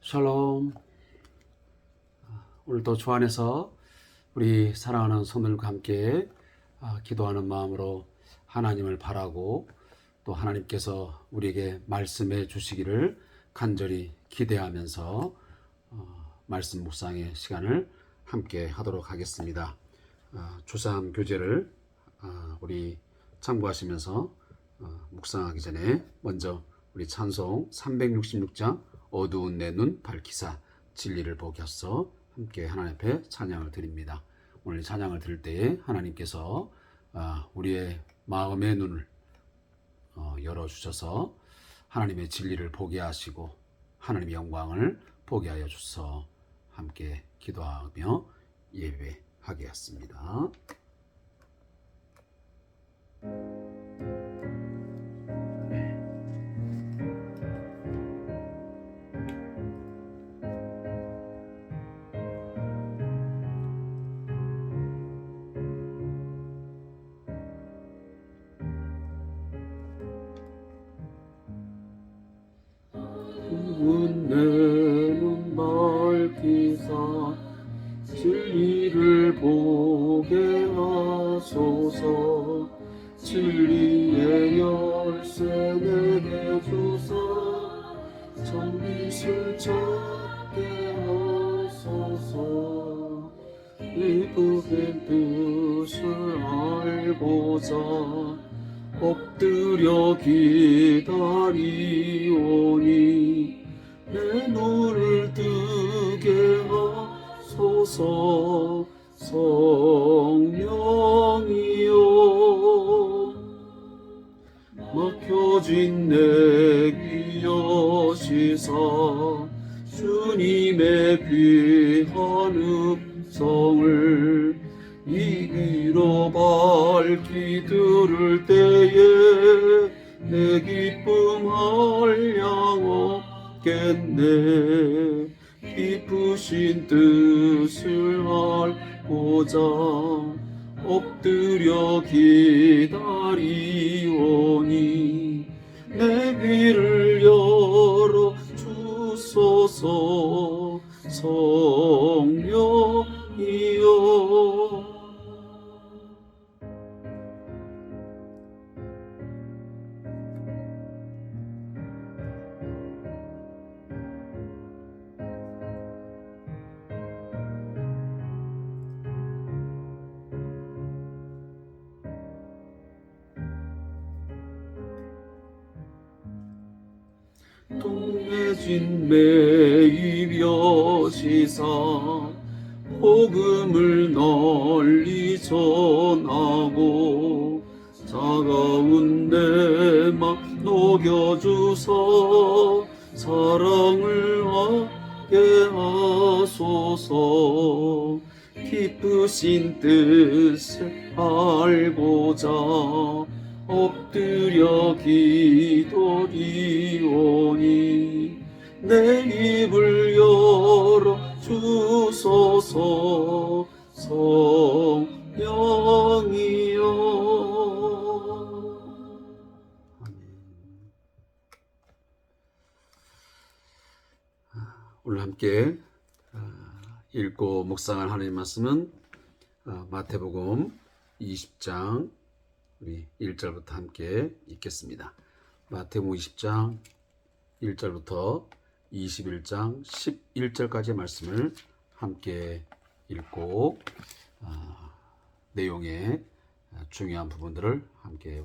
샬롬. 오늘도 주 안에서 우리 사랑하는 손들과 함께 기도하는 마음으로 하나님을 바라고 또 하나님께서 우리에게 말씀해 주시기를 간절히 기대하면서 말씀 묵상의 시간을 함께 하도록 하겠습니다. 주3 교제를 우리 참고하시면서 묵상하기 전에 먼저 우리 찬송 366장 어두운 내 눈 밝히사 진리를 보게 하소서 함께 하나님 앞에 찬양을 드립니다. 오늘 찬양을 드릴 때에 하나님께서 우리의 마음의 눈을 열어주셔서 하나님의 진리를 보게 하시고 하나님의 영광을 보게 하여 주소서 함께 기도하며 예배하게 했습니다. 내 눈 밝히사 진리를 보게 하소서 진리의 열쇠 내게 주사真빛을 찾게 하소서 이쁘게 뜻을 알고자 엎드려 기다리오니 내 눈을 뜨게 하소서 성령이여 막혀진 내 귀 여시사 주님의 귀한 음성을 이 귀로 밝히 들을 때에 내 기쁨 한량 없겠네 깊으신 뜻을 알고자 엎드려 기다리오니 내 귀를 열어 주소서 성령이여 통해진 매입 여시사 복음을 널리 전하고 차가운 내 맘 녹여주사 사랑을 하게 하소서 기쁘신 뜻을 알고자 엎드려 기도리오니 내 입을 열어 주소서 성령이여. 오늘 함께 읽고 묵상할 하나님의 말씀은 마태복음 20장 우리 1절부터 함께 읽겠습니다. 마태복음 20장 1절부터 21장 11절까지의 말씀을 함께 읽고 내용의 중요한 부분들을 함께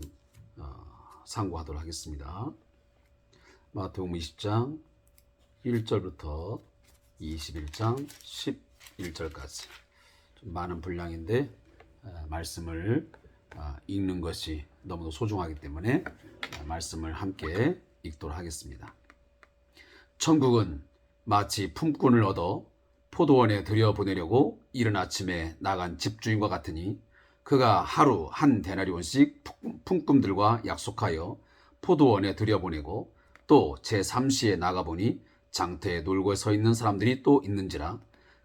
상고하도록 하겠습니다. 마태복음 20장 1절부터 21장 11절까지 좀 많은 분량인데 말씀을 읽는 것이 너무도 소중하기 때문에 말씀을 함께 읽도록 하겠습니다. 천국은 마치 품꾼을 얻어 포도원에 들여보내려고 이른 아침에 나간 집주인과 같으니 그가 하루 한 데나리온씩 품꾼들과 약속하여 포도원에 들여보내고 또 제3시에 나가보니 장터에 놀고 서 있는 사람들이 또 있는지라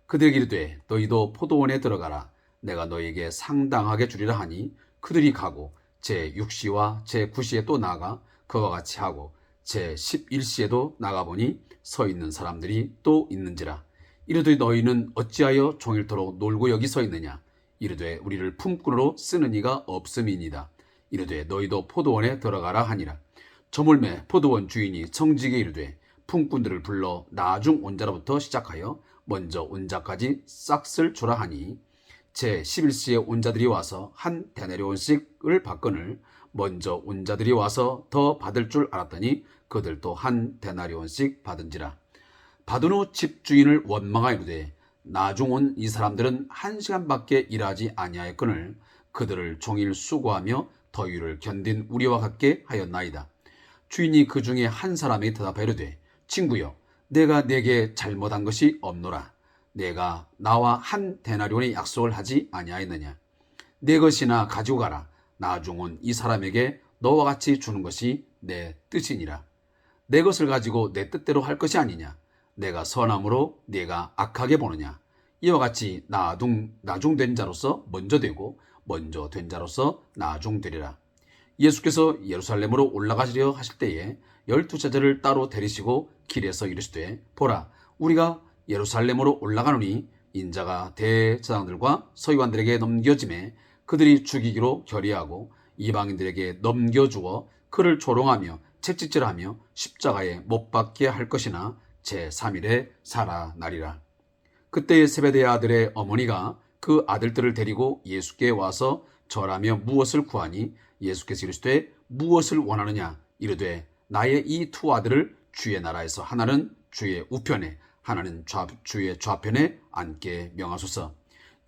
그들에게 이르되 너희도 포도원에 들어가라 내가 너희에게 상당하게 주리라 하니 그들이 가고 제6시와 제9시에 또 나가 그와 같이 하고 제 11시에도 나가보니 서 있는 사람들이 또 있는지라. 이르되 너희는 어찌하여 종일토록 놀고 여기 서 있느냐. 이르되 우리를 품꾼으로 쓰는 이가 없음이니이다. 이르되 너희도 포도원에 들어가라 하니라. 저물매 포도원 주인이 청지기에 이르되 품꾼들을 불러 나중 온 자로부터 시작하여 먼저 온 자까지 싹쓸 주라 하니, 제 11시에 온 자들이 와서 한 데나리온씩을 받거늘 먼저 온 자들이 와서 더 받을 줄 알았더니 그들도 한 데나리온씩 받은지라. 받은 후 집주인을 원망하이르되 나중 온 이 사람들은 1시간밖에 일하지 아니하였거늘 그들을 종일 수고하며 더위를 견딘 우리와 같게 하였나이다. 주인이 그 중에 한 사람이 대답하이르되 친구여, 내가 네게 잘못한 것이 없노라. 내가 나와 한 데나리온의 약속을 하지 아니하였느냐. 내 것이나 가지고 가라. 나중 온 이 사람에게 너와 같이 주는 것이 내 뜻이니라. 내 것을 가지고 내 뜻대로 할 것이 아니냐. 내가 선함으로 네가 악하게 보느냐. 이와 같이 나중된 자로서 먼저 되고 먼저 된 자로서 나중되리라. 예수께서 예루살렘으로 올라가시려 하실 때에 12제자를 따로 데리시고 길에서 이르시되 보라, 우리가 예루살렘으로 올라가노니 인자가 대제사장들과 서기관들에게 넘겨짐에 그들이 죽이기로 결의하고 이방인들에게 넘겨주어 그를 조롱하며 채찍질하며 십자가에 못 박게 할 것이나 제3일에 살아나리라. 그때의 세베대의 아들의 어머니가 그 아들들을 데리고 예수께 와서 절하며 무엇을 구하니 예수께서 이르시되 무엇을 원하느냐. 이르되 나의 이 두 아들을 주의 나라에서 하나는 주의 우편에 하나는 주의 좌편에 앉게 명하소서.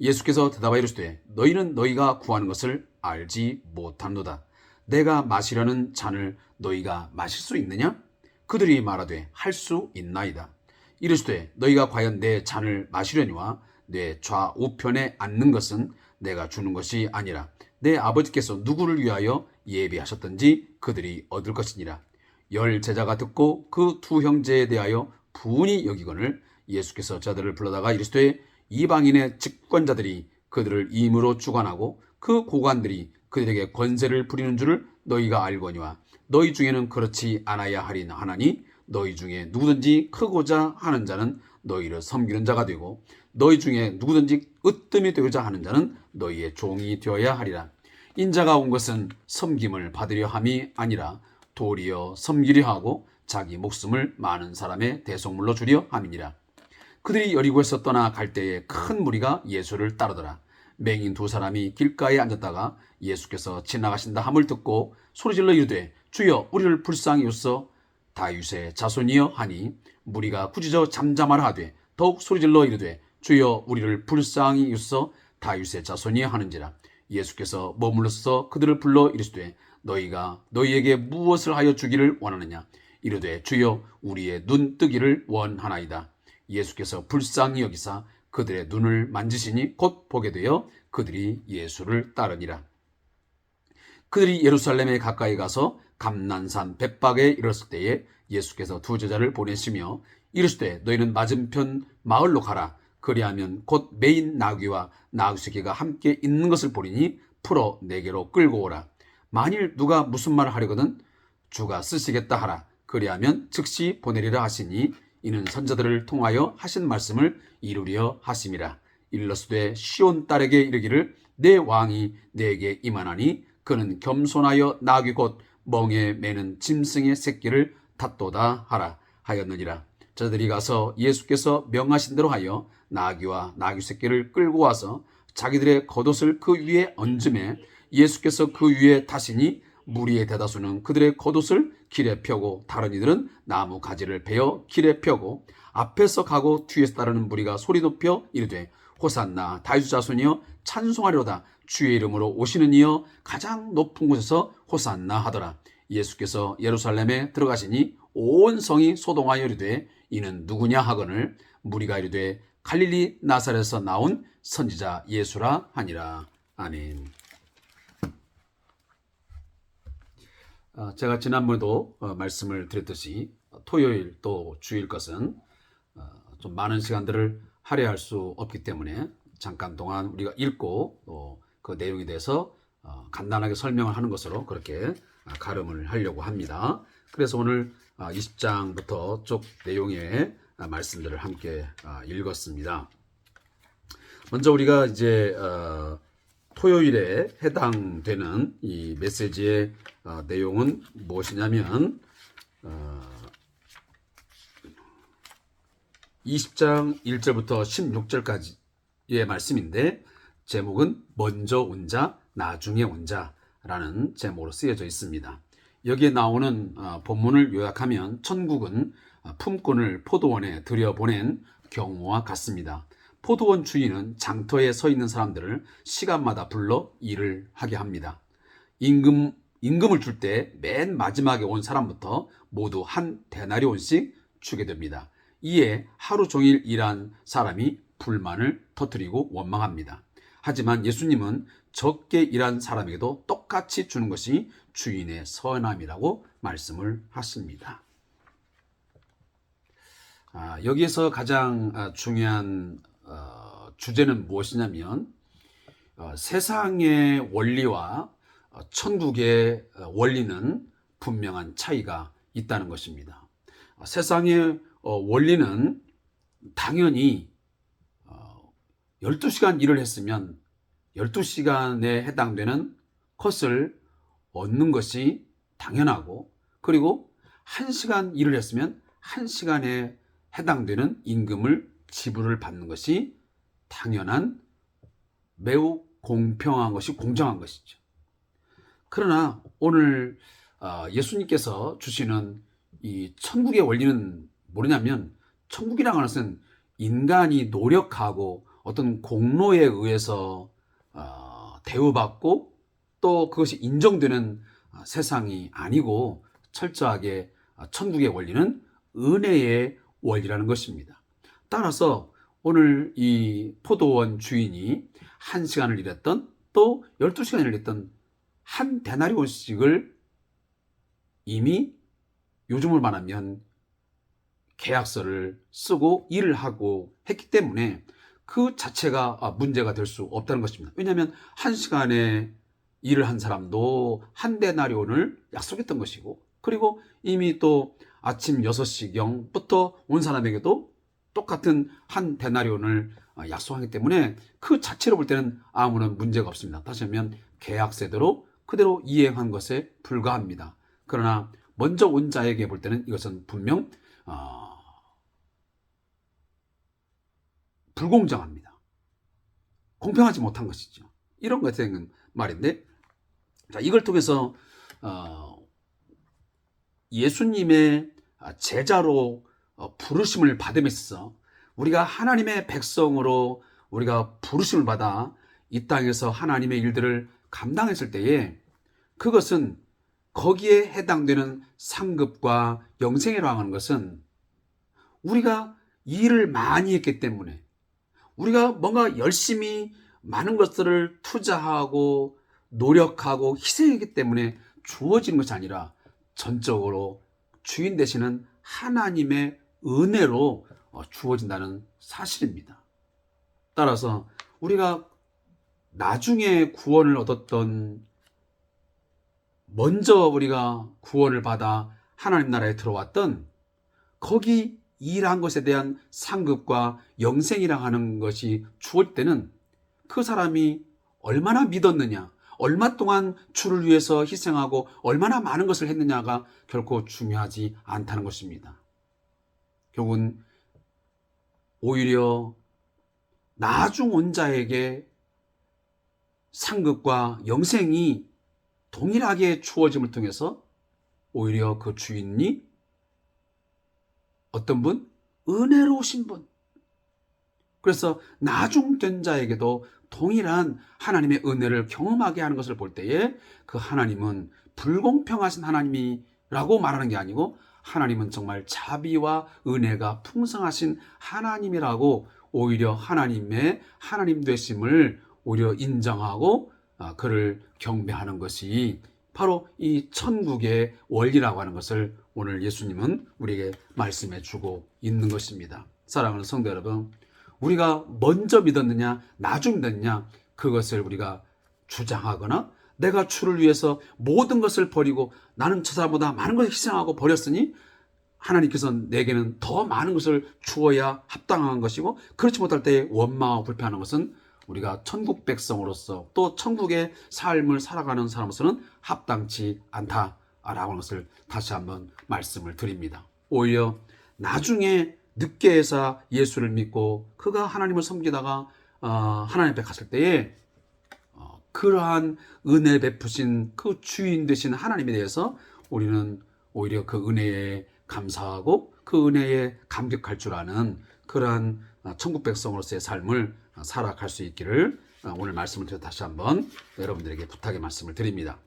예수께서 대답하여 이르시되 너희는 너희가 구하는 것을 알지 못하노다. 내가 마시려는 잔을 너희가 마실 수 있느냐? 그들이 말하되 할 수 있나이다. 이르시되 너희가 과연 내 잔을 마시려니와 내 좌우편에 앉는 것은 내가 주는 것이 아니라 내 아버지께서 누구를 위하여 예비하셨던지 그들이 얻을 것이니라. 10 제자가 듣고 그 두 형제에 대하여 부은히 여기거늘 예수께서 저들을 불러다가 이르시되 이방인의 집권자들이 그들을 임으로 주관하고 그 고관들이 그들에게 권세를 부리는 줄을 너희가 알거니와 너희 중에는 그렇지 않아야 하나니 너희 중에 누구든지 크고자 하는 자는 너희를 섬기는 자가 되고 너희 중에 누구든지 으뜸이 되고자 하는 자는 너희의 종이 되어야 하리라. 인자가 온 것은 섬김을 받으려 함이 아니라 도리어 섬기려 하고 자기 목숨을 많은 사람의 대속물로 주려 함이니라. 그들이 여리고에서 떠나 갈 때에 큰 무리가 예수를 따르더라. 맹인 두 사람이 길가에 앉았다가 예수께서 지나가신다 함을 듣고 소리질러 이르되 주여 우리를 불쌍히 여기소 다윗의 자손이여 하니 무리가 꾸짖어 잠잠하라 하되 더욱 소리질러 이르되 주여 우리를 불쌍히 여기소 다윗의 자손이여 하는지라. 예수께서 머물러서 그들을 불러 이르시되 너희가 너희에게 무엇을 하여 주기를 원하느냐. 이르되 주여 우리의 눈 뜨기를 원하나이다. 예수께서 불쌍히 여기사 그들의 눈을 만지시니 곧 보게 되어 그들이 예수를 따르니라. 그들이 예루살렘에 가까이 가서 감난산 벳박에 이르렀을 때에 예수께서 두 제자를 보내시며 이르시되 너희는 맞은편 마을로 가라. 그리하면 곧 매인 나귀와 나귀 새끼가 함께 있는 것을 보리니 풀어 내게로 끌고 오라. 만일 누가 무슨 말을 하려거든 주가 쓰시겠다 하라. 그리하면 즉시 보내리라 하시니 이는 선자들을 통하여 하신 말씀을 이루려 하심이라. 일러스되 시온 딸에게 이르기를 내 왕이 내게 임하나니 그는 겸손하여 나귀 곧 멍에 매는 짐승의 새끼를 탔도다 하라 하였느니라. 저들이 가서 예수께서 명하신 대로 하여 나귀와 나귀 새끼를 끌고 와서 자기들의 겉옷을 그 위에 얹음에 예수께서 그 위에 타시니 무리의 대다수는 그들의 겉옷을 길에 펴고 다른 이들은 나무 가지를 베어 길에 펴고 앞에서 가고 뒤에서 따르는 무리가 소리 높여 이르되 호산나 다윗 자손이여 찬송하리로다. 주의 이름으로 오시는 이여 가장 높은 곳에서 호산나 하더라. 예수께서 예루살렘에 들어가시니 온 성이 소동하여 이르되 이는 누구냐 하거늘 무리가 이르되 갈릴리 나사렛에서 나온 선지자 예수라 하니라. 아멘. 제가 지난번에도 말씀을 드렸듯이 토요일 또 주일 것은 좀 많은 시간들을 할애할 수 없기 때문에 잠깐 동안 우리가 읽고 또 그 내용에 대해서 간단하게 설명을 하는 것으로 그렇게 가름을 하려고 합니다. 그래서 오늘 20장부터 쭉 내용의 말씀들을 함께 읽었습니다. 먼저 우리가 이제 토요일에 해당되는 이 메시지의 내용은 무엇이냐면 20장 1절부터 16절까지의 말씀인데, 제목은 먼저 온 자, 나중에 온 자라는 제목으로 쓰여져 있습니다. 여기에 나오는 본문을 요약하면 천국은 품꾼을 포도원에 들여보낸 경우와 같습니다. 포도원 주인은 장터에 서 있는 사람들을 시간마다 불러 일을 하게 합니다. 임금을 줄 때 맨 마지막에 온 사람부터 모두 한 데나리온씩 주게 됩니다. 이에 하루 종일 일한 사람이 불만을 터뜨리고 원망합니다. 하지만 예수님은 적게 일한 사람에게도 똑같이 주는 것이 주인의 선함이라고 말씀을 하십니다. 여기에서 가장 중요한 주제는 무엇이냐면 세상의 원리와 천국의 원리는 분명한 차이가 있다는 것입니다. 세상의 원리는 당연히 12시간 일을 했으면 12시간에 해당되는 컷을 얻는 것이 당연하고, 그리고 1시간 일을 했으면 1시간에 해당되는 임금을 지불을 받는 것이 당연한, 매우 공평한 것이, 공정한 것이죠. 그러나 오늘 예수님께서 주시는 이 천국의 원리는 뭐냐면, 천국이라는 것은 인간이 노력하고 어떤 공로에 의해서 대우받고 또 그것이 인정되는 세상이 아니고, 철저하게 천국의 원리는 은혜의 원리라는 것입니다. 따라서 오늘 이 포도원 주인이 1시간을 일했던, 또 12시간을 일했던 한 데나리온씩을 이미 요즘을 말하면 계약서를 쓰고 일을 하고 했기 때문에 그 자체가 문제가 될 수 없다는 것입니다. 왜냐하면 1시간에 일을 한 사람도 한 데나리온을 약속했던 것이고, 그리고 이미 또 아침 6시경부터 온 사람에게도 똑같은 한 데나리온을 약속하기 때문에 그 자체로 볼 때는 아무런 문제가 없습니다. 다시 하면 계약세대로 그대로 이행한 것에 불과합니다. 그러나 먼저 온 자에게 볼 때는 이것은 분명 불공정합니다. 공평하지 못한 것이죠. 이런 것에 대한 말인데, 자, 이걸 통해서 예수님의 제자로 부르심을 받음에서 우리가 하나님의 백성으로 우리가 부르심을 받아 이 땅에서 하나님의 일들을 감당했을 때에, 그것은 거기에 해당되는 상급과 영생이라고 하는 것은 우리가 일을 많이 했기 때문에, 우리가 뭔가 열심히 많은 것들을 투자하고 노력하고 희생했기 때문에 주어지는 것이 아니라 전적으로 주인 되시는 하나님의 은혜로 주어진다는 사실입니다. 따라서 우리가 나중에 구원을 얻었던, 먼저 우리가 구원을 받아 하나님 나라에 들어왔던, 거기 일한 것에 대한 상급과 영생이라 하는 것이 주어질 때는 그 사람이 얼마나 믿었느냐, 얼마 동안 주를 위해서 희생하고 얼마나 많은 것을 했느냐가 결코 중요하지 않다는 것입니다. 결국은 오히려 나중 온 자에게 상급과 영생이 동일하게 주어짐을 통해서 오히려 그 주인이 어떤 분? 은혜로우신 분. 그래서 나중된 자에게도 동일한 하나님의 은혜를 경험하게 하는 것을 볼 때에, 그 하나님은 불공평하신 하나님이라고 말하는 게 아니고 하나님은 정말 자비와 은혜가 풍성하신 하나님이라고, 오히려 하나님의 하나님 되심을 오히려 인정하고 그를 경배하는 것이 바로 이 천국의 원리라고 하는 것을 오늘 예수님은 우리에게 말씀해 주고 있는 것입니다. 사랑하는 성도 여러분, 우리가 먼저 믿었느냐 나중 믿었느냐, 그것을 우리가 주장하거나 내가 주를 위해서 모든 것을 버리고 나는 저 사람보다 많은 것을 희생하고 버렸으니 하나님께서 내게는 더 많은 것을 주어야 합당한 것이고, 그렇지 못할 때 원망하고 불평하는 것은 우리가 천국 백성으로서 또 천국의 삶을 살아가는 사람으로서는 합당치 않다라고 하는 것을 다시 한번 말씀을 드립니다. 오히려 나중에 늦게 해서 예수를 믿고 그가 하나님을 섬기다가 하나님 앞에 갔을 때에 그러한 은혜 베푸신 그 주인 되신 하나님에 대해서 우리는 오히려 그 은혜에 감사하고 그 은혜에 감격할 줄 아는 그러한 천국 백성으로서의 삶을 살아갈 수 있기를 오늘 말씀을 드려 다시 한번 여러분들에게 부탁의 말씀을 드립니다.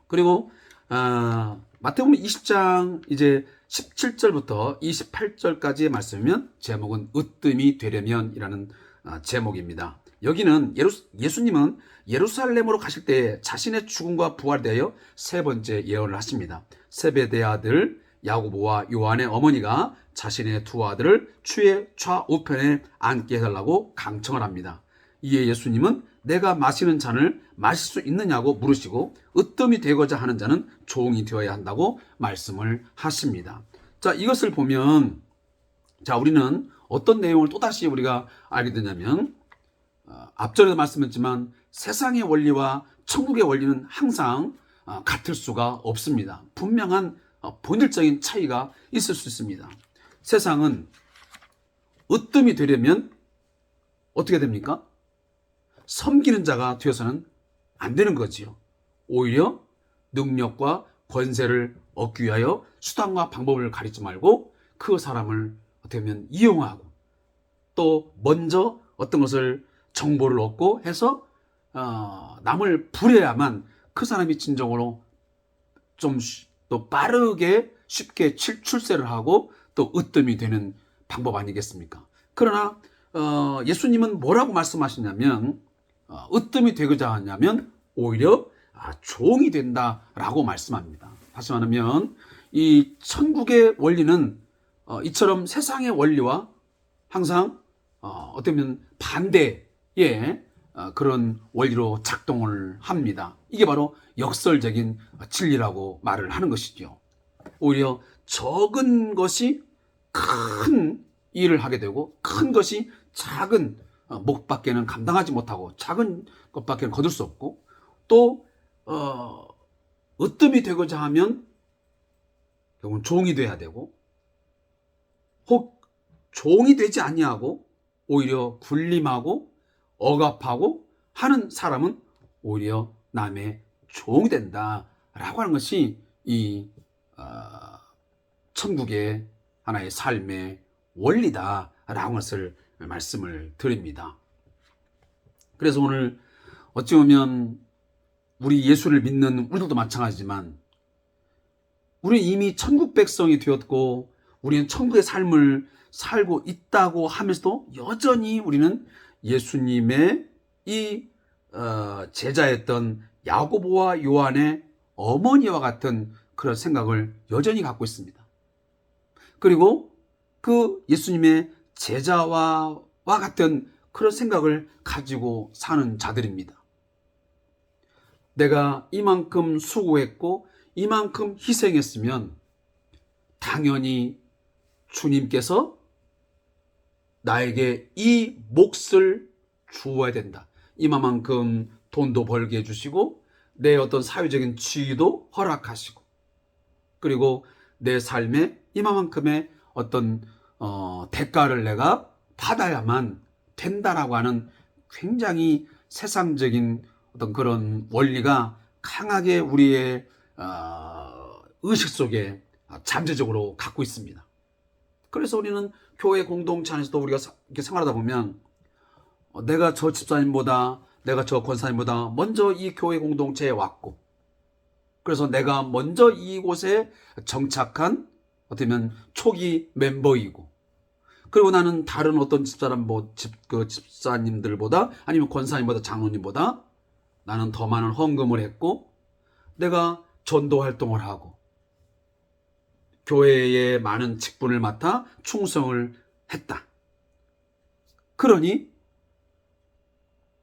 그리고 마태복음 20장 이제 17절부터 28절까지의 말씀이면 제목은 으뜸이 되려면이라는 제목입니다. 여기는 예수님은 예루살렘으로 가실 때 자신의 죽음과 부활에 대하여 세 번째 예언을 하십니다. 세베대의 아들 야고보와 요한의 어머니가 자신의 두 아들을 주의 좌우편에 앉게 해달라고 강청을 합니다. 이에 예수님은 내가 마시는 잔을 마실 수 있느냐고 물으시고 으뜸이 되고자 하는 자는 종이 되어야 한다고 말씀을 하십니다. 자, 이것을 보면 우리는 어떤 내용을 또다시 우리가 알게 되냐면 앞전에도 말씀했지만 세상의 원리와 천국의 원리는 항상 같을 수가 없습니다. 분명한 본질적인 차이가 있을 수 있습니다. 세상은 으뜸이 되려면 어떻게 됩니까? 섬기는 자가 되어서는 안 되는 거지요. 오히려 능력과 권세를 얻기 위하여 수단과 방법을 가리지 말고 그 사람을 어떻게 보면 이용하고 또 먼저 어떤 것을 정보를 얻고 해서 남을 부려야만 그 사람이 진정으로 좀 또 빠르게 쉽게 출세를 하고 또 으뜸이 되는 방법 아니겠습니까? 그러나 예수님은 뭐라고 말씀하시냐면 으뜸이 되고자 하냐면 오히려 종이 된다라고 말씀합니다. 다시 말하면 이 천국의 원리는 이처럼 세상의 원리와 항상 어떻게 보면 반대의 그런 원리로 작동을 합니다. 이게 바로 역설적인 진리라고 말을 하는 것이죠. 오히려 적은 것이 큰 일을 하게 되고 큰 것이 작은 몫밖에는 감당하지 못하고 작은 것밖에는 거둘 수 없고 또 으뜸이 되고자 하면 결국은 종이 돼야 되고 혹 종이 되지 아니하고 오히려 군림하고 억압하고 하는 사람은 오히려 남의 종이 된다라고 하는 것이 이 천국의 하나의 삶의 원리다라고 하는 것을 말씀을 드립니다. 그래서 오늘 어찌 보면 우리 예수를 믿는 우리들도 마찬가지지만 우리는 이미 천국 백성이 되었고 우리는 천국의 삶을 살고 있다고 하면서도 여전히 우리는 예수님의 이 제자였던 야고보와 요한의 어머니와 같은 그런 생각을 여전히 갖고 있습니다. 그리고 그 예수님의 제자와 같은 그런 생각을 가지고 사는 자들입니다. 내가 이만큼 수고했고 이만큼 희생했으면 당연히 주님께서 나에게 이 몫을 주어야 된다. 이만큼 돈도 벌게 해주시고 내 어떤 사회적인 지위도 허락하시고 그리고 내 삶에 이만큼의 어떤 대가를 내가 받아야만 된다라고 하는 굉장히 세상적인 어떤 그런 원리가 강하게 우리의 의식 속에 잠재적으로 갖고 있습니다. 그래서 우리는 교회 공동체 안에서도 우리가 이렇게 생활하다 보면 내가 저 집사님보다 내가 저 권사님보다 먼저 이 교회 공동체에 왔고 그래서 내가 먼저 이곳에 정착한 어떻게 보면 초기 멤버이고 그리고 나는 다른 어떤 집사님들보다 아니면 권사님보다 장로님보다 나는 더 많은 헌금을 했고 내가 전도 활동을 하고 교회의 많은 직분을 맡아 충성을 했다. 그러니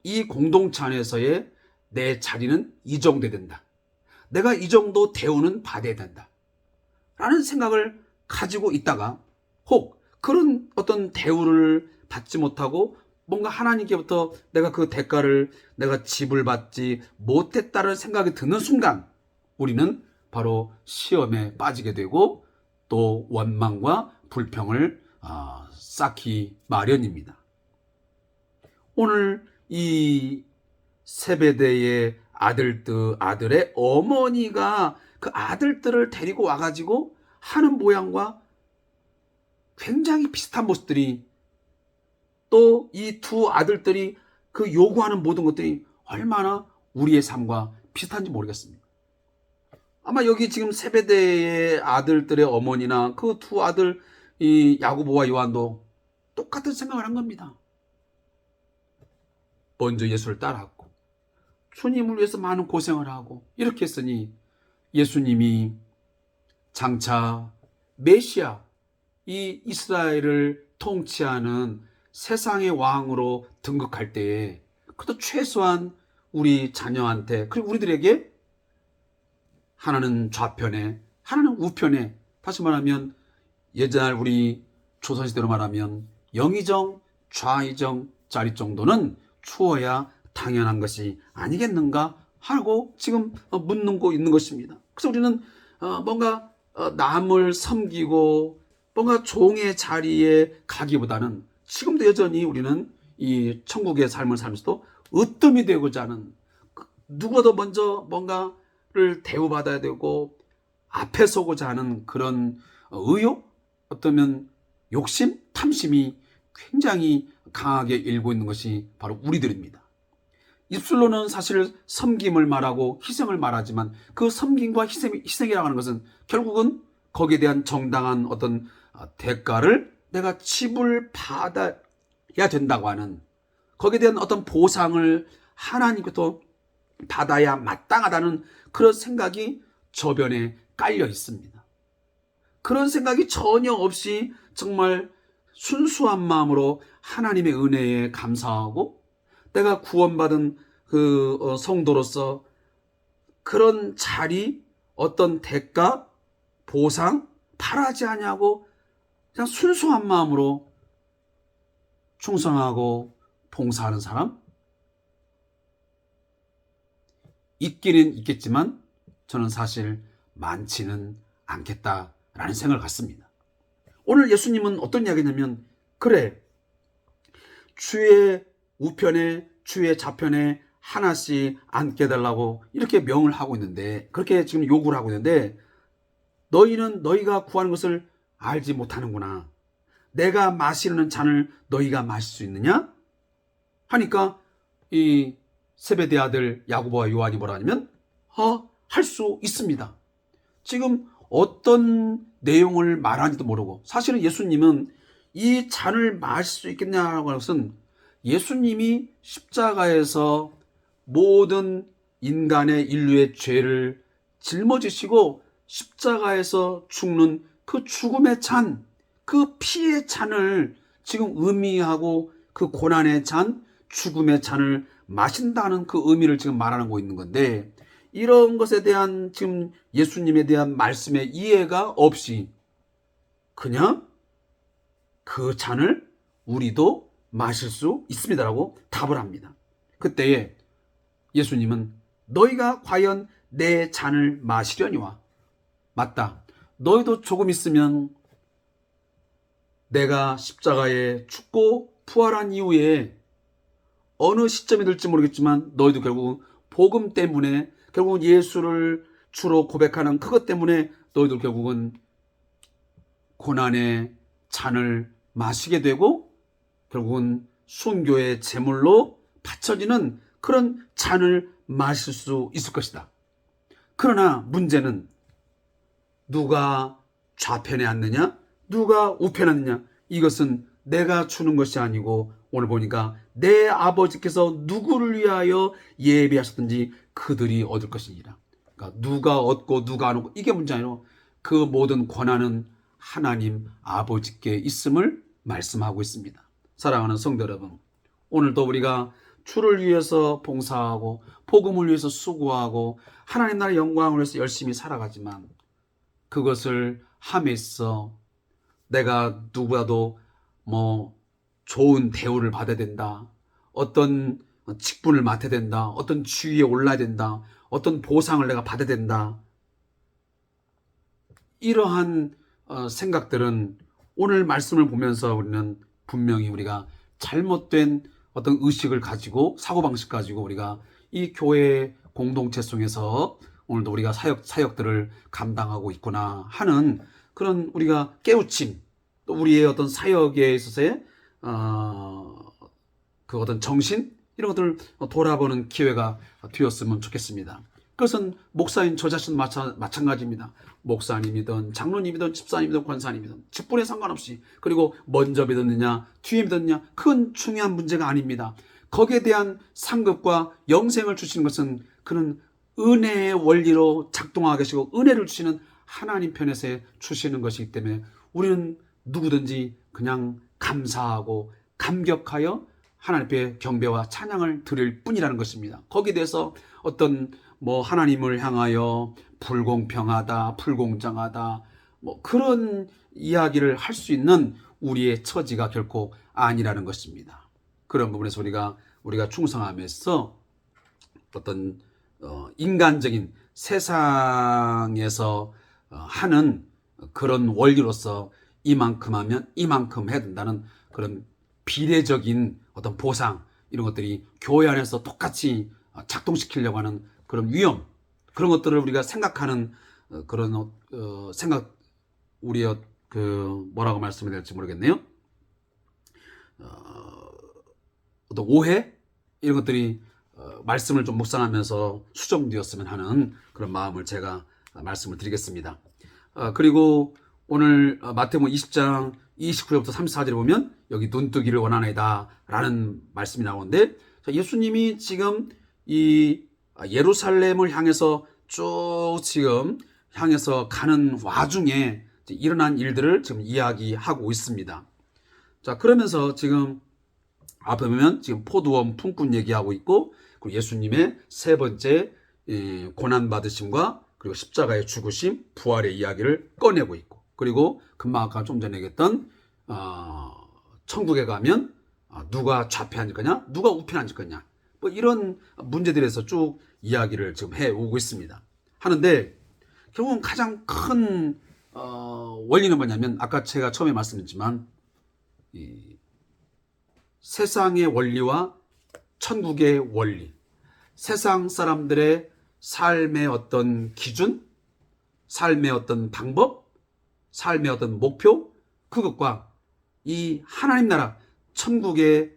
이 공동체 안에서의 내 자리는 이 정도 된다. 내가 이 정도 대우는 받아야 된다. 라는 생각을 가지고 있다가 혹 그런 어떤 대우를 받지 못하고 뭔가 하나님께부터 내가 그 대가를 내가 지불받지 못했다는 생각이 드는 순간 우리는 바로 시험에 빠지게 되고 또 원망과 불평을 쌓기 마련입니다. 오늘 이 세베대의 아들의 어머니가 그 아들들을 데리고 와가지고 하는 모양과 굉장히 비슷한 모습들이 또 이 두 아들들이 그 요구하는 모든 것들이 얼마나 우리의 삶과 비슷한지 모르겠습니다. 아마 여기 지금 세베대의 아들들의 어머니나 그 두 아들 이 야고보와 요한도 똑같은 생각을 한 겁니다. 먼저 예수를 따라왔고 주님을 위해서 많은 고생을 하고 이렇게 했으니 예수님이 장차 메시아 이 이스라엘을 통치하는 세상의 왕으로 등극할 때에 그래도 최소한 우리 자녀한테 그리고 우리들에게 하나는 좌편에 하나는 우편에 다시 말하면 예전날 우리 조선시대로 말하면 영의정 좌의정 짜리 정도는 추워야 당연한 것이 아니겠는가 하고 지금 묻고 있는 것입니다. 그래서 우리는 뭔가 남을 섬기고 뭔가 종의 자리에 가기보다는 지금도 여전히 우리는 이 천국의 삶을 살면서도 으뜸이 되고자 하는 누구보다 먼저 뭔가를 대우받아야 되고 앞에 서고자 하는 그런 의욕, 어쩌면 욕심, 탐심이 굉장히 강하게 일고 있는 것이 바로 우리들입니다. 입술로는 사실 섬김을 말하고 희생을 말하지만 그 섬김과 희생이라고 하는 것은 결국은 거기에 대한 정당한 어떤 대가를 내가 지불받아야 된다고 하는 거기에 대한 어떤 보상을 하나님께서 받아야 마땅하다는 그런 생각이 저변에 깔려 있습니다. 그런 생각이 전혀 없이 정말 순수한 마음으로 하나님의 은혜에 감사하고 내가 구원받은 그 성도로서 그런 자리, 어떤 대가, 보상 바라지 아니하고 그냥 순수한 마음으로 충성하고 봉사하는 사람 있기는 있겠지만 저는 사실 많지는 않겠다라는 생각을 갖습니다. 오늘 예수님은 어떤 이야기냐면 그래 주의 우편에 주의 좌편에 하나씩 앉게 해달라고 이렇게 명을 하고 있는데 그렇게 지금 요구를 하고 있는데 너희는 너희가 구하는 것을 알지 못하는구나. 내가 마시는 잔을 너희가 마실 수 있느냐? 하니까 이 세베대 아들 야고보와 요한이 뭐라 하냐면 할 수 있습니다. 지금 어떤 내용을 말하는지도 모르고 사실은 예수님은 이 잔을 마실 수 있겠냐라고 하는 것은 예수님이 십자가에서 모든 인간의 인류의 죄를 짊어지시고 십자가에서 죽는 그 죽음의 잔, 그 피의 잔을 지금 의미하고 그 고난의 잔, 죽음의 잔을 마신다는 그 의미를 지금 말하고 있는 건데 이런 것에 대한 지금 예수님에 대한 말씀의 이해가 없이 그냥 그 잔을 우리도 마실 수 있습니다라고 답을 합니다. 그때에 예수님은 너희가 과연 내 잔을 마시려니와 맞다. 너희도 조금 있으면 내가 십자가에 죽고 부활한 이후에 어느 시점이 될지 모르겠지만 너희도 결국 복음 때문에 결국은 예수를 주로 고백하는 그것 때문에 너희도 결국은 고난의 잔을 마시게 되고 결국은 순교의 제물로 바쳐지는 그런 잔을 마실 수 있을 것이다. 그러나 문제는 누가 좌편에 앉느냐 누가 우편에 앉느냐 이것은 내가 주는 것이 아니고 오늘 보니까 내 아버지께서 누구를 위하여 예비하셨든지 그들이 얻을 것이니라. 그러니까 누가 얻고 누가 안 얻고 이게 문제 아니고 그 모든 권한은 하나님 아버지께 있음을 말씀하고 있습니다. 사랑하는 성도 여러분, 오늘도 우리가 주를 위해서 봉사하고 복음을 위해서 수고하고 하나님 나라의 영광을 위해서 열심히 살아가지만 그것을 함에 있어 내가 누구라도 뭐 좋은 대우를 받아야 된다. 어떤 직분을 맡아야 된다. 어떤 지위에 올라야 된다. 어떤 보상을 내가 받아야 된다. 이러한 생각들은 오늘 말씀을 보면서 우리는 분명히 우리가 잘못된 어떤 의식을 가지고 사고방식 가지고 우리가 이 교회 공동체 속에서 오늘도 우리가 사역들을 감당하고 있구나 하는 그런 우리가 깨우침, 또 우리의 어떤 사역에 있어서의 그 어떤 정신 이런 것들을 돌아보는 기회가 되었으면 좋겠습니다. 그것은 목사인 저 자신 마찬가지입니다. 목사님이든 장로님이든 집사님이든 권사님이든 직분에 상관없이, 그리고 먼저 믿었느냐 뒤에 믿었느냐 큰 중요한 문제가 아닙니다. 거기에 대한 상급과 영생을 주시는 것은 그는 은혜의 원리로 작동하고 계시고 은혜를 주시는 하나님 편에서 주시는 것이기 때문에 우리는 누구든지 그냥 감사하고 감격하여 하나님께 경배와 찬양을 드릴 뿐이라는 것입니다. 거기에 대해서 어떤 하나님을 향하여 불공평하다, 불공정하다, 그런 이야기를 할 수 있는 우리의 처지가 결코 아니라는 것입니다. 그런 부분에서 우리가 충성함에서 어떤 인간적인 세상에서 하는 그런 원리로서 이만큼 하면 이만큼 해야 된다는 그런 비례적인 어떤 보상, 이런 것들이 교회 안에서 똑같이 작동시키려고 하는 그런 위험, 그런 것들을 우리가 생각하는 그런 생각, 우리의 뭐라고 말씀을 될지 모르겠네요. 어떤 오해 이런 것들이 말씀을 좀 묵상하면서 수정되었으면 하는 그런 마음을 제가 말씀을 드리겠습니다. 그리고 오늘 마태복음 20장 29절부터 34절에 보면 여기 눈뜨기를 원하나이다 라는 말씀이 나오는데, 예수님이 지금 이 예루살렘을 향해서 쭉 지금 향해서 가는 와중에 일어난 일들을 지금 이야기하고 있습니다. 자, 그러면서 지금 앞에 보면 지금 포도원 품꾼 얘기하고 있고, 그리고 예수님의 세 번째 고난받으심과 그리고 십자가의 죽으심, 부활의 이야기를 꺼내고 있고, 그리고 금방 아까 좀 전에 얘기했던 천국에 가면 누가 좌패 앉을 거냐, 누가 우편 앉을 거냐, 이런 문제들에서 쭉 이야기를 지금 해오고 있습니다. 하는데 결국은 가장 큰 원리는 뭐냐면, 아까 제가 처음에 말씀드렸지만 이 세상의 원리와 천국의 원리, 세상 사람들의 삶의 어떤 기준, 삶의 어떤 방법, 삶의 어떤 목표, 그것과 이 하나님 나라 천국의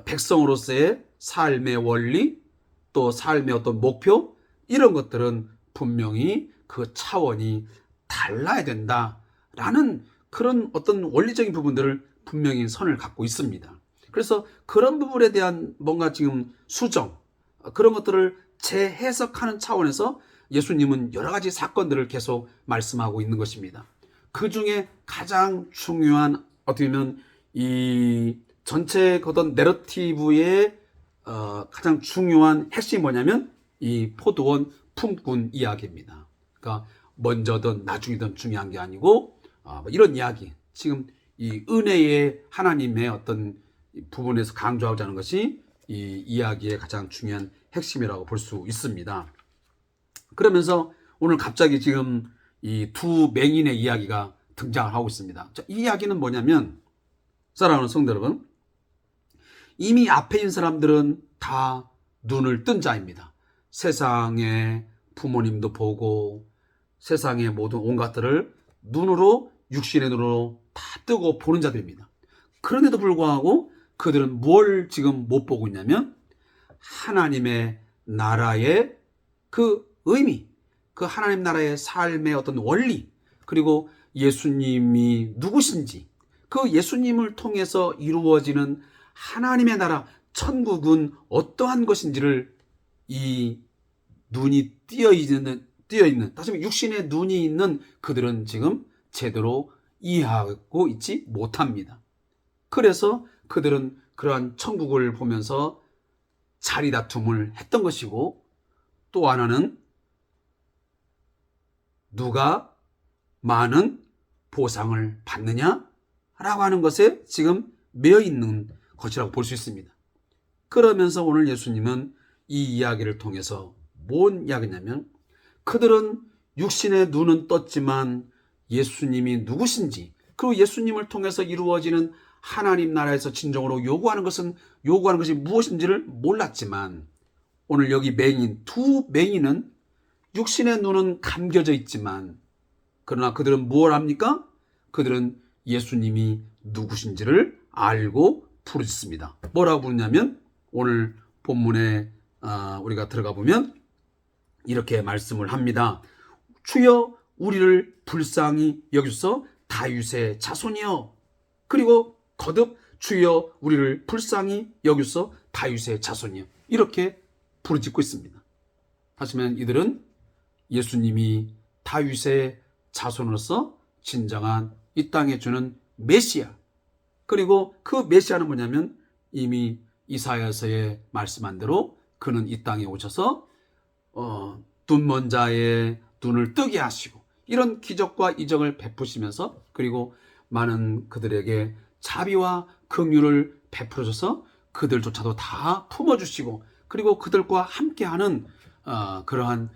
백성으로서의 삶의 원리, 또 삶의 어떤 목표, 이런 것들은 분명히 그 차원이 달라야 된다라는 그런 어떤 원리적인 부분들을 분명히 선을 갖고 있습니다. 그래서 그런 부분에 대한 뭔가 지금 수정, 그런 것들을 재해석하는 차원에서 예수님은 여러 가지 사건들을 계속 말씀하고 있는 것입니다. 그 중에 가장 중요한, 어떻게 보면 이 전체 어떤 내러티브의 가장 중요한 핵심이 뭐냐면 이 포도원 품꾼 이야기입니다. 그러니까 먼저든 나중이든 중요한 게 아니고 이런 이야기, 지금 이 은혜의 하나님의 어떤 부분에서 강조하고자 하는 것이 이 이야기의 가장 중요한 핵심이라고 볼 수 있습니다. 그러면서 오늘 갑자기 지금 이 두 맹인의 이야기가 등장을 하고 있습니다. 자, 이 이야기는 뭐냐면, 사랑하는 성도 여러분, 이미 앞에 있는 사람들은 다 눈을 뜬 자입니다. 세상의 부모님도 보고 세상의 모든 온갖들을 눈으로, 육신의 눈으로 다 뜨고 보는 자들입니다. 그런데도 불구하고 그들은 뭘 지금 못 보고 있냐면 하나님의 나라의 그 의미, 그 하나님 나라의 삶의 어떤 원리, 그리고 예수님이 누구신지, 그 예수님을 통해서 이루어지는 하나님의 나라, 천국은 어떠한 것인지를 이 눈이 띄어있는, 다시 말해 육신의 눈이 있는 그들은 지금 제대로 이해하고 있지 못합니다. 그래서 그들은 그러한 천국을 보면서 자리다툼을 했던 것이고, 또 하나는 누가 많은 보상을 받느냐? 라고 하는 것에 지금 매여 있는 것이라고 볼 수 있습니다. 그러면서 오늘 예수님은 이 이야기를 통해서 뭔 이야기냐면 그들은 육신의 눈은 떴지만 예수님이 누구신지 그리고 예수님을 통해서 이루어지는 하나님 나라에서 진정으로 요구하는 것이 무엇인지를 몰랐지만 오늘 여기 두 맹인은 육신의 눈은 감겨져 있지만 그러나 그들은 뭘 합니까? 그들은 예수님이 누구신지를 알고 부르짖습니다. 뭐라고 부르냐면 오늘 본문에 우리가 들어가 보면 이렇게 말씀을 합니다. 주여 우리를 불쌍히 여기소서 다윗의 자손이여. 그리고 거듭 주여 우리를 불쌍히 여기소서 다윗의 자손이여. 이렇게 부르짖고 있습니다. 다시 말하면 이들은 예수님이 다윗의 자손으로서 진정한 이 땅에 주는 메시아, 그리고 그 메시아는 뭐냐면 이미 이사야서에 말씀한 대로 그는 이 땅에 오셔서 눈먼 자의 눈을 뜨게 하시고 이런 기적과 이적을 베푸시면서 그리고 많은 그들에게 자비와 긍휼을 베풀어줘서 그들조차도 다 품어주시고 그리고 그들과 함께하는 그러한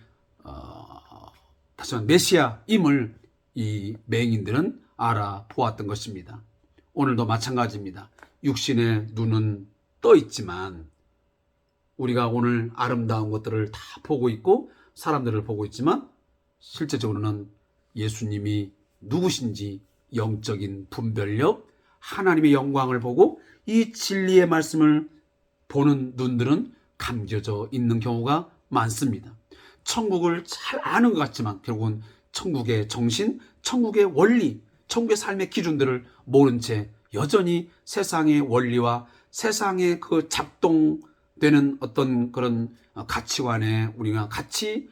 다시 말해 메시아임을 이 맹인들은 알아보았던 것입니다. 오늘도 마찬가지입니다. 육신의 눈은 떠 있지만 우리가 오늘 아름다운 것들을 다 보고 있고 사람들을 보고 있지만 실제적으로는 예수님이 누구신지 영적인 분별력, 하나님의 영광을 보고 이 진리의 말씀을 보는 눈들은 감겨져 있는 경우가 많습니다. 천국을 잘 아는 것 같지만 결국은 천국의 정신, 천국의 원리, 천국의 삶의 기준들을 모른 채 여전히 세상의 원리와 세상의 그 작동되는 어떤 그런 가치관에 우리가 같이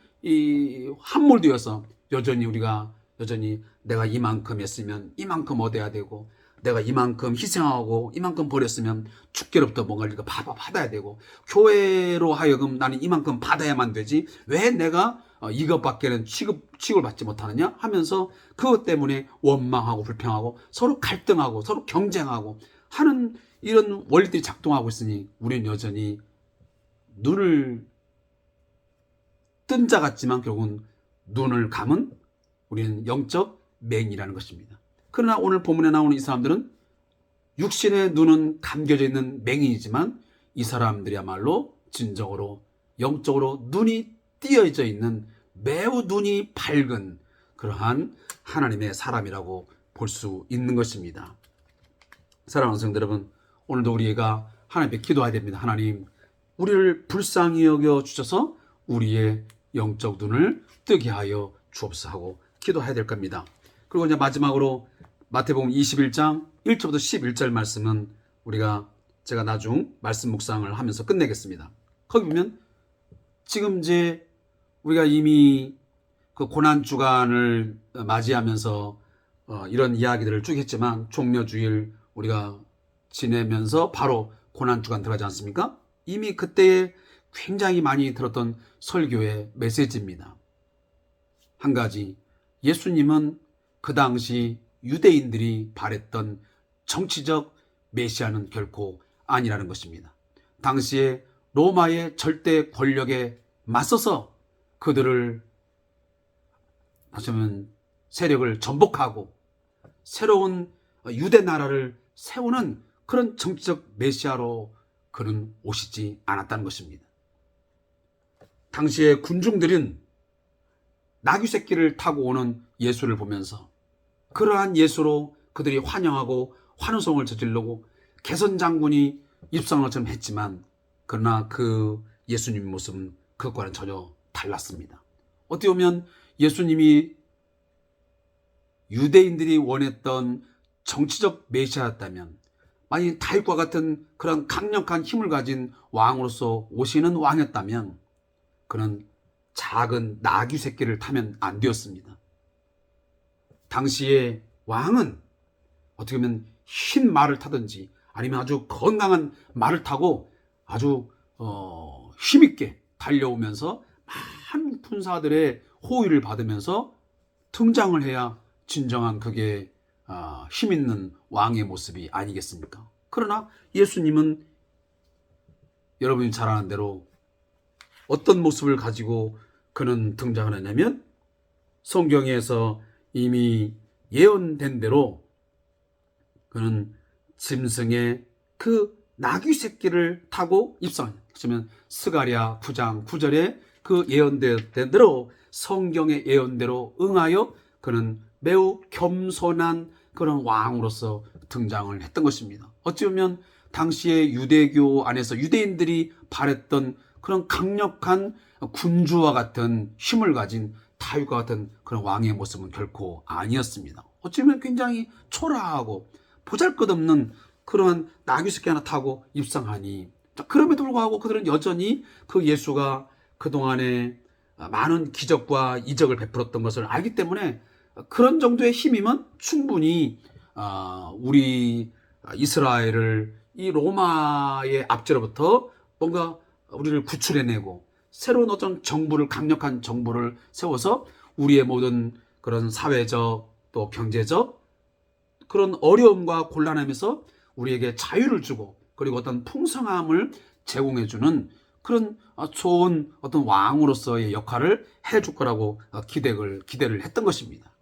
함몰되어서 여전히 내가 이만큼 했으면 이만큼 얻어야 되고 내가 이만큼 희생하고 이만큼 버렸으면 주께로부터 뭔가를 받아야 되고 교회로 하여금 나는 이만큼 받아야만 되지 왜 내가 이것밖에는 취급을 받지 못하느냐 하면서 그것 때문에 원망하고 불평하고 서로 갈등하고 서로 경쟁하고 하는 이런 원리들이 작동하고 있으니 우리는 여전히 눈을 뜬 자 같지만 결국은 눈을 감은 우리는 영적 맹이라는 것입니다. 그러나 오늘 본문에 나오는 이 사람들은 육신의 눈은 감겨져 있는 맹인이지만 이 사람들이야말로 진정으로 영적으로 눈이 띄어져 있는 매우 눈이 밝은 그러한 하나님의 사람이라고 볼 수 있는 것입니다. 사랑하는 성도 여러분, 오늘도 우리가 하나님께 기도해야 됩니다. 하나님, 우리를 불쌍히 여겨 주셔서 우리의 영적 눈을 뜨게 하여 주옵소서 하고 기도해야 될 겁니다. 그리고 이제 마지막으로 마태복음 21장 1절부터 11절 말씀은 제가 나중 말씀 묵상을 하면서 끝내겠습니다. 거기 보면 지금 이제 우리가 이미 그 고난주간을 맞이하면서 이런 이야기들을 쭉 했지만 종려주일 우리가 지내면서 바로 고난주간 들어가지 않습니까? 이미 그때에 굉장히 많이 들었던 설교의 메시지입니다. 한 가지, 예수님은 그 당시 유대인들이 바랬던 정치적 메시아는 결코 아니라는 것입니다. 당시에 로마의 절대 권력에 맞서서 그들을 다시 말하면 세력을 전복하고 새로운 유대 나라를 세우는 그런 정치적 메시아로 그는 오시지 않았다는 것입니다. 당시의 군중들은 나귀 새끼를 타고 오는 예수를 보면서 그러한 예수로 그들이 환영하고 환호성을 저지르고 개선 장군이 입성한 것처럼 했지만 그러나 그 예수님의 모습은 그것과는 전혀 달랐습니다. 어떻게 보면 예수님이 유대인들이 원했던 정치적 메시아였다면 만약 다윗과 같은 그런 강력한 힘을 가진 왕으로서 오시는 왕이었다면 그는 작은 나귀 새끼를 타면 안 되었습니다. 당시의 왕은 어떻게 보면 흰 말을 타든지 아니면 아주 건강한 말을 타고 아주 힘있게 달려오면서 많은 군사들의 호의를 받으면서 등장을 해야 진정한 그게 힘 있는 왕의 모습이 아니겠습니까? 그러나 예수님은 여러분이 잘 아는 대로 어떤 모습을 가지고 그는 등장을 하냐면 성경에서 이미 예언된 대로 그는 짐승의 그 나귀 새끼를 타고 입성합니다. 그러면 스가랴 9장 9절에 그 예언된 대로 성경의 예언대로 응하여 그는 매우 겸손한 그런 왕으로서 등장을 했던 것입니다. 어찌 보면 당시의 유대교 안에서 유대인들이 바랬던 그런 강력한 군주와 같은 힘을 가진 다윗과 같은 그런 왕의 모습은 결코 아니었습니다. 어찌 보면 굉장히 초라하고 보잘것없는 그러한 나귀 새끼 하나 타고 입성하니, 그럼에도 불구하고 그들은 여전히 그 예수가 그동안에 많은 기적과 이적을 베풀었던 것을 알기 때문에 그런 정도의 힘이면 충분히 우리 이스라엘을 이 로마의 압제로부터 뭔가 우리를 구출해내고 새로운 어떤 정부를, 강력한 정부를 세워서 우리의 모든 그런 사회적 또 경제적 그런 어려움과 곤란함에서 우리에게 자유를 주고 그리고 어떤 풍성함을 제공해주는 그런 좋은 어떤 왕으로서의 역할을 해줄 거라고 기대를 했던 것입니다.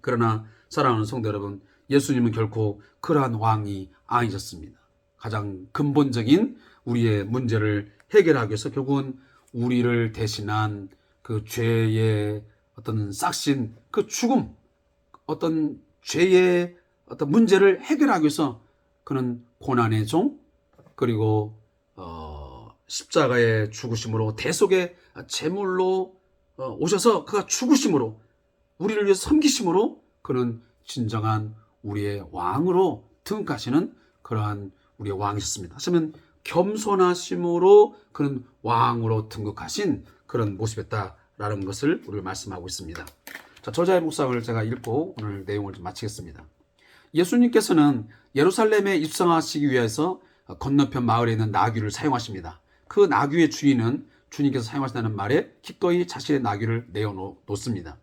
그러나 사랑하는 성도 여러분, 예수님은 결코 그러한 왕이 아니셨습니다. 가장 근본적인 우리의 문제를 해결하기 위해서 결국은 우리를 대신한 그 죄의 어떤 싹신, 그 죽음, 어떤 죄의 어떤 문제를 해결하기 위해서 그는 고난의 종, 그리고 십자가의 죽으심으로 대속의 제물로 오셔서 그가 죽으심으로 우리를 위해서 섬기심으로 그는 진정한 우리의 왕으로 등극하시는 그러한 우리의 왕이셨습니다. 하시면 겸손하심으로 그는 왕으로 등극하신 그런 모습이었다라는 것을 우리가 말씀하고 있습니다. 자, 저자의 묵상을 제가 읽고 오늘 내용을 좀 마치겠습니다. 예수님께서는 예루살렘에 입성하시기 위해서 건너편 마을에 있는 나귀를 사용하십니다. 그 나귀의 주인은 주님께서 사용하신다는 말에 기꺼이 자신의 나귀를 내어놓습니다.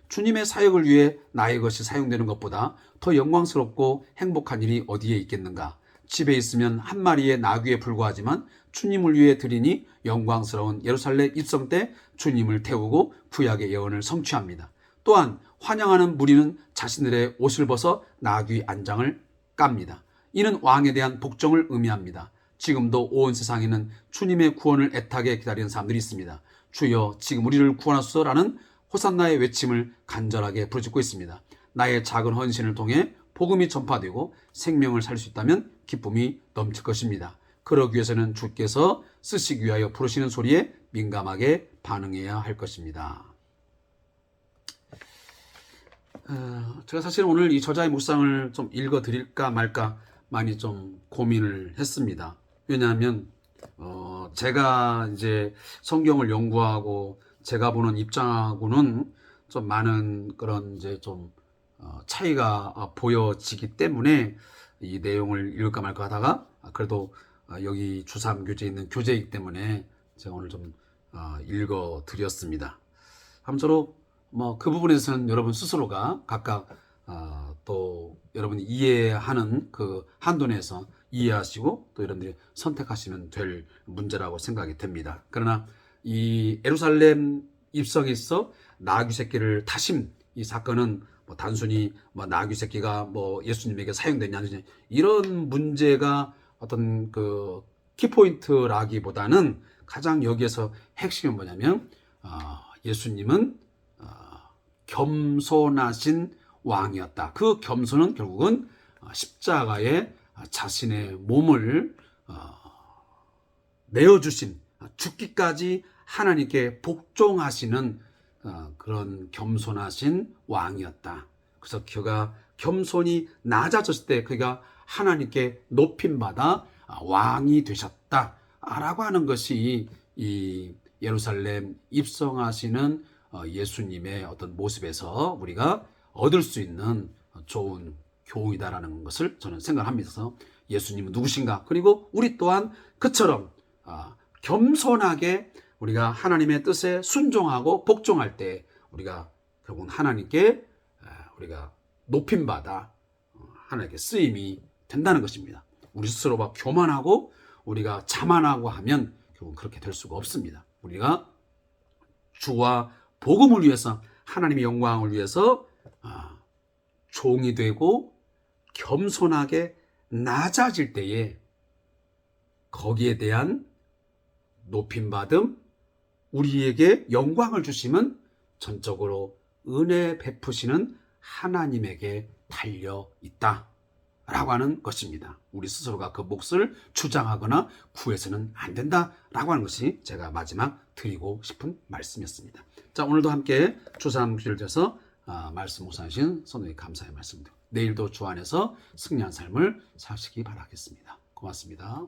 주님의 사역을 위해 나의 것이 사용되는 것보다 더 영광스럽고 행복한 일이 어디에 있겠는가? 집에 있으면 한 마리의 나귀에 불과하지만 주님을 위해 드리니 영광스러운 예루살렘 입성 때 주님을 태우고 구약의 예언을 성취합니다. 또한 환영하는 무리는 자신들의 옷을 벗어 나귀 안장을 깝니다. 이는 왕에 대한 복종을 의미합니다. 지금도 온 세상에는 주님의 구원을 애타게 기다리는 사람들이 있습니다. 주여 지금 우리를 구원하소서라는 호산나의 외침을 간절하게 부르짖고 있습니다. 나의 작은 헌신을 통해 복음이 전파되고 생명을 살 수 있다면 기쁨이 넘칠 것입니다. 그러기 위해서는 주께서 쓰시기 위하여 부르시는 소리에 민감하게 반응해야 할 것입니다. 제가 사실 오늘 이 저자의 묵상을 좀 읽어드릴까 말까 많이 좀 고민을 했습니다. 왜냐하면 제가 이제 성경을 연구하고 제가 보는 입장하고는 좀 많은 그런 이제 좀 차이가 보여지기 때문에 이 내용을 읽을까 말까 하다가 그래도 여기 주3 교재에 있는 교재이기 때문에 제가 오늘 좀 읽어드렸습니다. 아무쪼록 그 부분에서는 여러분 스스로가 각각 또 여러분이 이해하는 그 한도 내에서 이해하시고 또 여러분들이 선택하시면 될 문제라고 생각이 됩니다. 그러나 이 예루살렘 입성에 있어 나귀 새끼를 타심, 이 사건은 단순히 나귀 새끼가 예수님에게 사용되냐 이런 문제가 어떤 그 키포인트라기보다는 가장 여기에서 핵심은 뭐냐면 예수님은 겸손하신 왕이었다. 그 겸손은 결국은 십자가에 자신의 몸을 내어주신, 죽기까지 하나님께 복종하시는 그런 겸손하신 왕이었다. 그래서 그가 겸손히 낮아졌을 때 그가 하나님께 높임받아 왕이 되셨다라고 하는 것이 이 예루살렘 입성하시는 예수님의 어떤 모습에서 우리가 얻을 수 있는 좋은 교훈이다라는 것을 저는 생각합니다. 그래서 예수님은 누구신가? 그리고 우리 또한 그처럼 겸손하게 우리가 하나님의 뜻에 순종하고 복종할 때 우리가 결국은 하나님께 우리가 높임받아 하나님께 쓰임이 된다는 것입니다. 우리 스스로 막 교만하고 우리가 자만하고 하면 결국 그렇게 될 수가 없습니다. 우리가 주와 복음을 위해서 하나님의 영광을 위해서 종이 되고 겸손하게 낮아질 때에 거기에 대한 높임받음, 우리에게 영광을 주심은 전적으로 은혜 베푸시는 하나님에게 달려 있다 라고 하는 것입니다. 우리 스스로가 그 몫을 주장하거나 구해서는 안 된다라고 하는 것이 제가 마지막 드리고 싶은 말씀이었습니다. 자, 오늘도 함께 주사람 묵시를 드려서 말씀 묵상하신 선생님 감사의 말씀드리고 내일도 주 안에서 승리한 삶을 사시기 바라겠습니다. 고맙습니다.